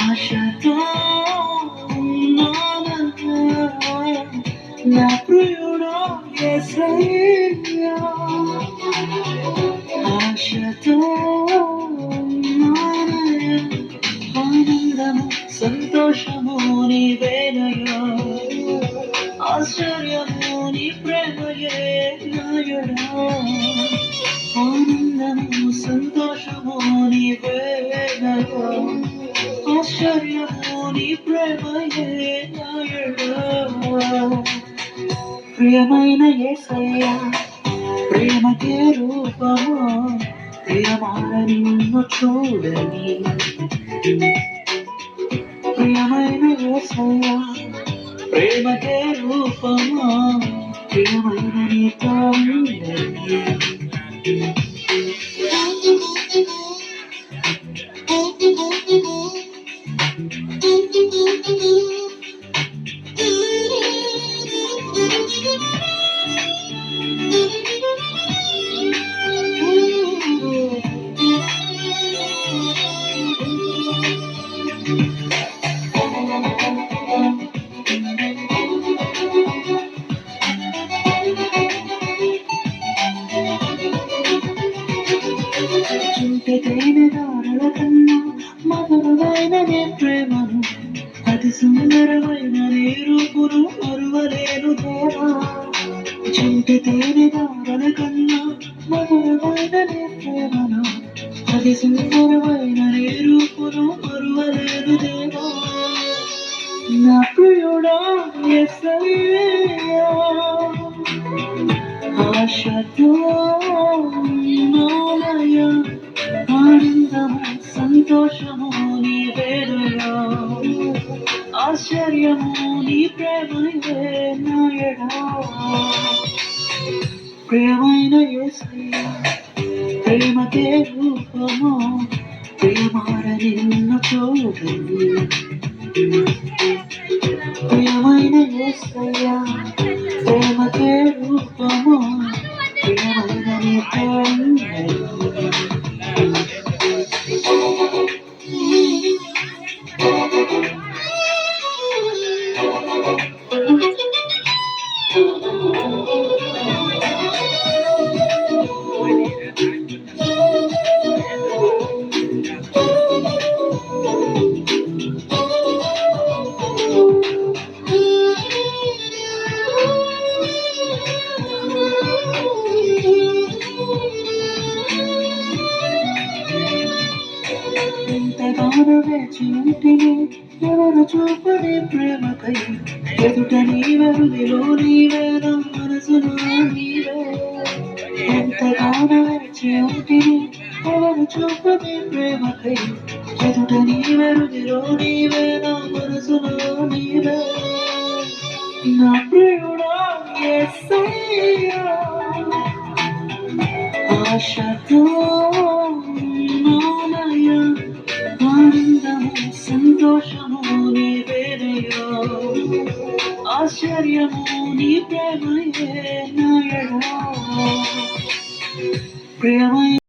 ఆశతో ఉన్నానయ్యా నా ప్రియుడా యేసయ్యా ఆశతో ఉన్నానయ్యా ఆనందము సంతోషము నీవేనయ్యా ఆశ్చర్యము నీ ప్రేమయే నాయడా ఆనందము సంతోషము నీవేనయ్యా ఆశ్చర్యము నీ ప్రేమయే నాయడా ప్రియమైన యేసయ్యా ప్రేమకే రూపము ప్రియమైన నిన్ను చూడని ప్రియమైన యేసయ్యా ప్రేమకే రూపము ప్రియమైన నీతో ఉండని చుంటి తేనె దారుల కన్నా మధురమైన నీ ప్రేమను అతి సుందరమైన నీ రూపును మరువలేను దేవా చుంటి తేనె దారుల కన్నా మధురమైన నీ ప్రేమను అతి సుందరమైన నీ రూపును మరువలేను దేవా నా ప్రియుడా యేసయ్యా ఆశతో ఉన్నానయ్యా ఆనందము సంతోషము నీవేనయ్యా ఆశ్చర్యము నీ ప్రేమయే నాయడా ప్రియమైన యేసయ్యా ప్రేమకే రూపము ప్రియమార నిన్ను చూడని ప్రియమైన యేసయ్యా ప్రేమకే రూపము ప్రియమైన నీతో ఉండని ఎంతగానో వేచి ఉంటిని ఎవరు చూపని ప్రేమకై ఎదుట నీవే హృదిలో నీవే నా మనసులో నీవే ఎంతగానో వేచి ఉంటిని ఎవరు చూపని ప్రేమకై ఎదుట నీవే హృదిలో నీవే నా మనసులో నీవే నా ప్రియుడా యేసయ్యా ఆశతో ఉన్నానయ్యా ఆనందము సంతోషము నీవేనయ్యా ఆశ్చర్యము నీ ప్రేమయే నాయడా ప్రియమైన